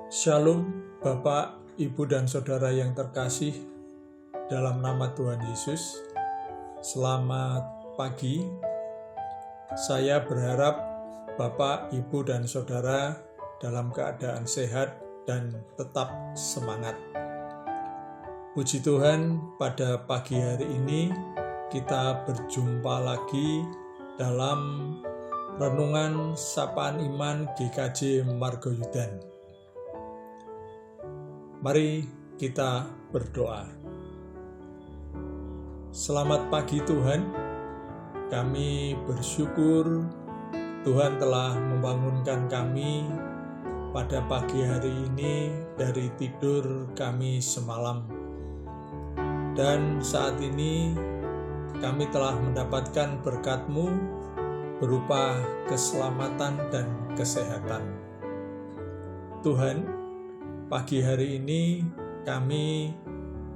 Shalom, Bapak, Ibu, dan Saudara yang terkasih, dalam nama Tuhan Yesus. Selamat pagi. Saya berharap Bapak, Ibu, dan Saudara dalam keadaan sehat dan tetap semangat. Puji Tuhan, pada pagi hari ini kita berjumpa lagi dalam Renungan Sapaan Iman GKJ Margoyudan. Mari kita berdoa. Selamat pagi Tuhan, kami bersyukur Tuhan telah membangunkan kami pada pagi hari ini dari tidur kami semalam. Dan saat ini kami telah mendapatkan berkat-Mu berupa keselamatan dan kesehatan. Tuhan, pagi hari ini kami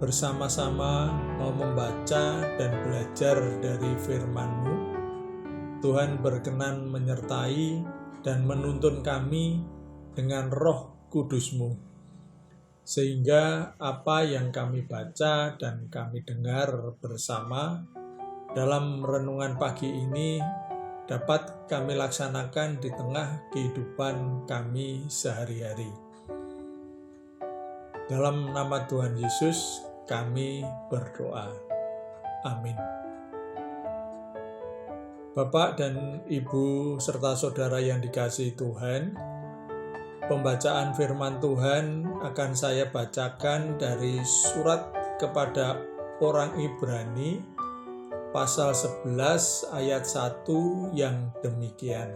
bersama-sama mau membaca dan belajar dari firman-Mu. Tuhan berkenan menyertai dan menuntun kami dengan Roh Kudus-Mu, sehingga apa yang kami baca dan kami dengar bersama dalam renungan pagi ini dapat kami laksanakan di tengah kehidupan kami sehari-hari. Dalam nama Tuhan Yesus, kami berdoa. Amin. Bapak dan Ibu serta saudara yang dikasihi Tuhan, pembacaan firman Tuhan akan saya bacakan dari surat kepada orang Ibrani, pasal 11 ayat 1 yang demikian.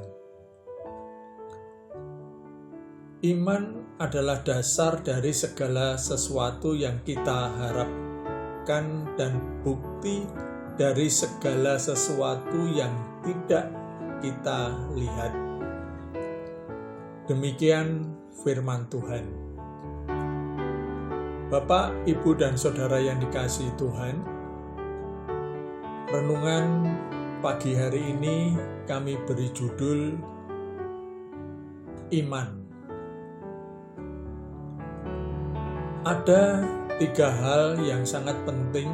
Iman adalah dasar dari segala sesuatu yang kita harapkan dan bukti dari segala sesuatu yang tidak kita lihat. Demikian firman Tuhan. Bapak, Ibu, dan Saudara yang dikasihi Tuhan, renungan pagi hari ini kami beri judul Iman. Ada 3 hal yang sangat penting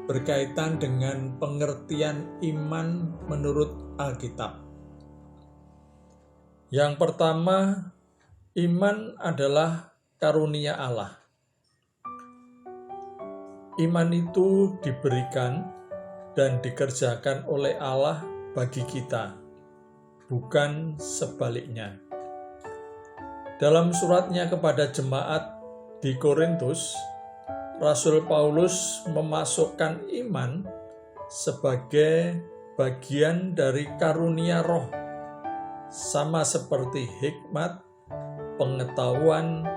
berkaitan dengan pengertian iman menurut Alkitab. Yang pertama, iman adalah karunia Allah. Iman itu diberikan dan dikerjakan oleh Allah bagi kita, bukan sebaliknya. Dalam suratnya kepada jemaat di Korintus, Rasul Paulus memasukkan iman sebagai bagian dari karunia roh, sama seperti hikmat, pengetahuan,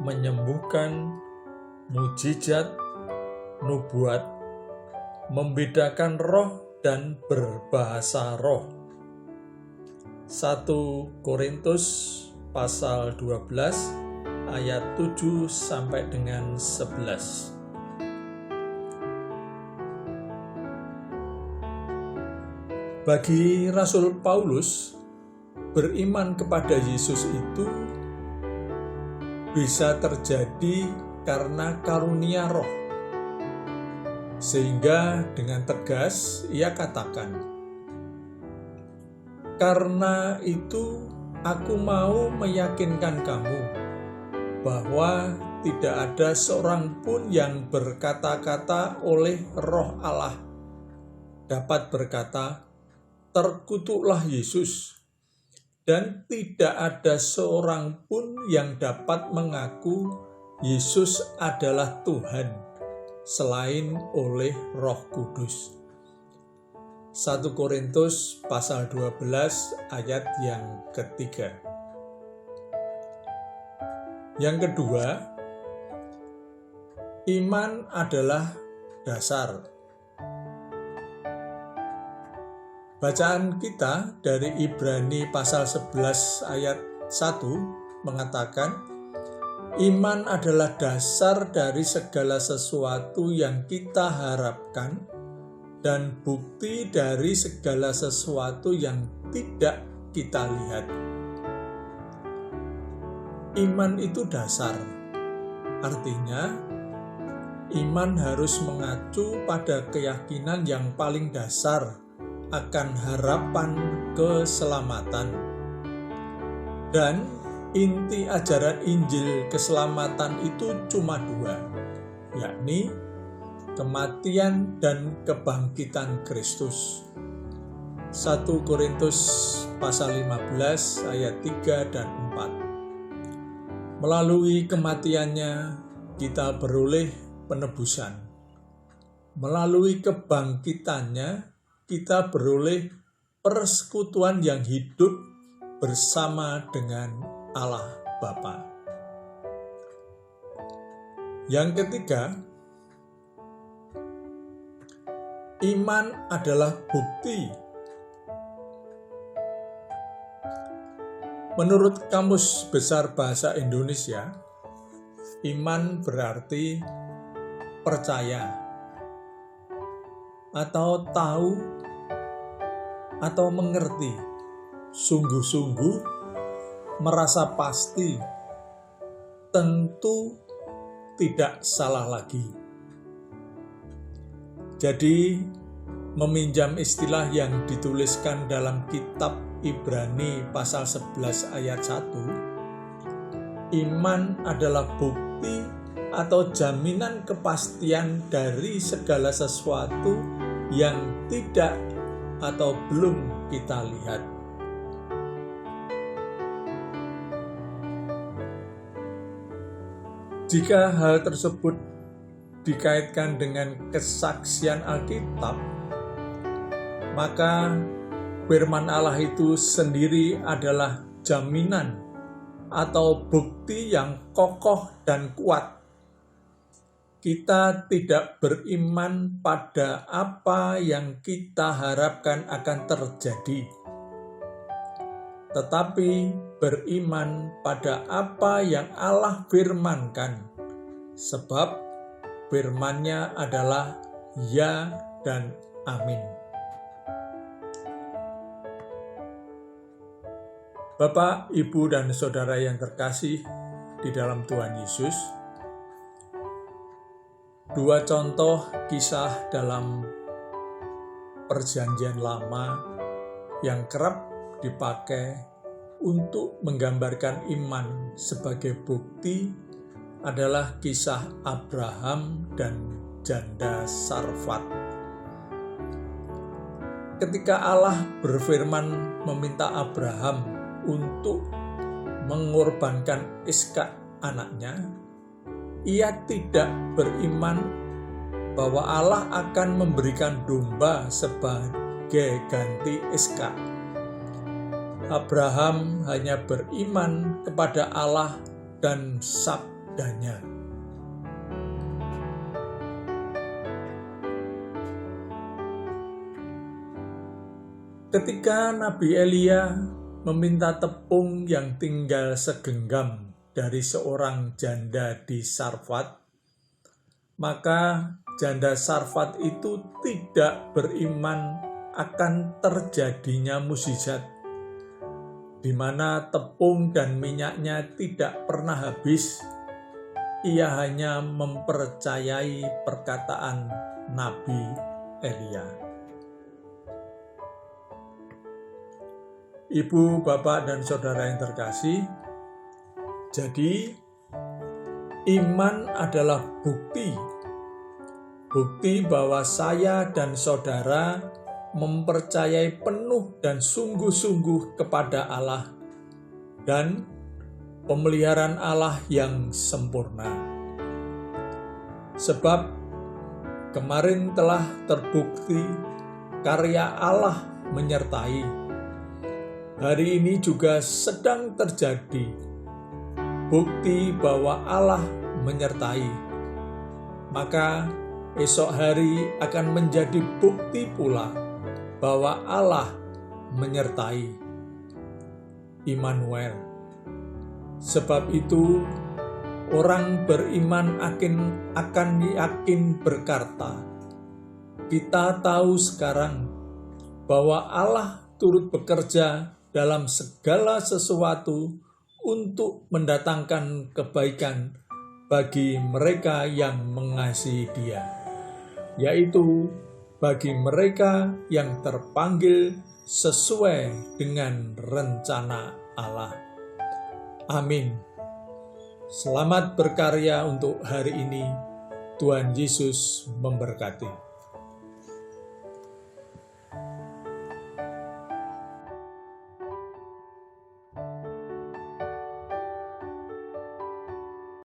menyembuhkan, mujizat, nubuat, membedakan roh dan berbahasa roh. 1 Korintus pasal 12 ayat 7 sampai dengan 11. Bagi Rasul Paulus, beriman kepada Yesus itu bisa terjadi karena karunia roh. Sehingga dengan tegas ia katakan, "Karena itu aku mau meyakinkan kamu bahwa tidak ada seorang pun yang berkata-kata oleh Roh Allah dapat berkata, 'Terkutuklah Yesus,' dan tidak ada seorang pun yang dapat mengaku Yesus adalah Tuhan selain oleh Roh Kudus." 1 Korintus pasal 12 ayat yang ketiga. Yang kedua, iman adalah dasar. Bacaan kita dari Ibrani pasal 11 ayat 1 mengatakan, iman adalah dasar dari segala sesuatu yang kita harapkan dan bukti dari segala sesuatu yang tidak kita lihat. iman itu dasar. Artinya, iman harus mengacu pada keyakinan yang paling dasar akan harapan keselamatan. Dan inti ajaran Injil keselamatan itu cuma dua, yakni kematian dan kebangkitan Kristus. 1 Korintus pasal 15 ayat 3 dan 4. Melalui kematiannya kita beroleh penebusan. Melalui kebangkitannya kita beroleh persekutuan yang hidup bersama dengan Allah Bapa. Yang ketiga, iman adalah bukti. Menurut Kamus Besar Bahasa Indonesia, iman berarti percaya, atau tahu, atau mengerti, sungguh-sungguh, merasa pasti, tentu, tidak salah lagi. Jadi, meminjam istilah yang dituliskan dalam kitab Ibrani pasal 11 ayat 1, iman adalah bukti atau jaminan kepastian dari segala sesuatu yang tidak atau belum kita lihat. Jika hal tersebut dikaitkan dengan kesaksian Alkitab, maka firman Allah itu sendiri adalah jaminan atau bukti yang kokoh dan kuat. Kita tidak beriman pada apa yang kita harapkan akan terjadi, tetapi beriman pada apa yang Allah firmankan, sebab firman-Nya adalah ya dan amin. Bapak, Ibu, dan Saudara yang terkasih di dalam Tuhan Yesus, dua contoh kisah dalam Perjanjian Lama yang kerap dipakai untuk menggambarkan iman sebagai bukti adalah kisah Abraham dan janda Sarfat. Ketika Allah berfirman meminta Abraham untuk mengorbankan Ishak anaknya, ia tidak beriman bahwa Allah akan memberikan domba sebagai ganti Ishak. Abraham hanya beriman kepada Allah dan sabdanya. Ketika Nabi Elia meminta tepung yang tinggal segenggam dari seorang janda di Sarfat, maka janda Sarfat itu tidak beriman akan terjadinya mukjizat, di mana tepung dan minyaknya tidak pernah habis. Ia hanya mempercayai perkataan Nabi Elia. Ibu, Bapak, dan Saudara yang terkasih, jadi iman adalah bukti bahwa saya dan saudara mempercayai penuh dan sungguh-sungguh kepada Allah dan pemeliharaan Allah yang sempurna. Sebab kemarin telah terbukti karya Allah menyertai. Hari ini juga sedang terjadi bukti bahwa Allah menyertai. Maka esok hari akan menjadi bukti pula bahwa Allah menyertai. Immanuel. Sebab itu orang beriman akan yakin berkata, kita tahu sekarang bahwa Allah turut bekerja dalam segala sesuatu untuk mendatangkan kebaikan bagi mereka yang mengasihi Dia, yaitu bagi mereka yang terpanggil sesuai dengan rencana Allah. Amin. Selamat berkarya untuk hari ini. Tuhan Yesus memberkati.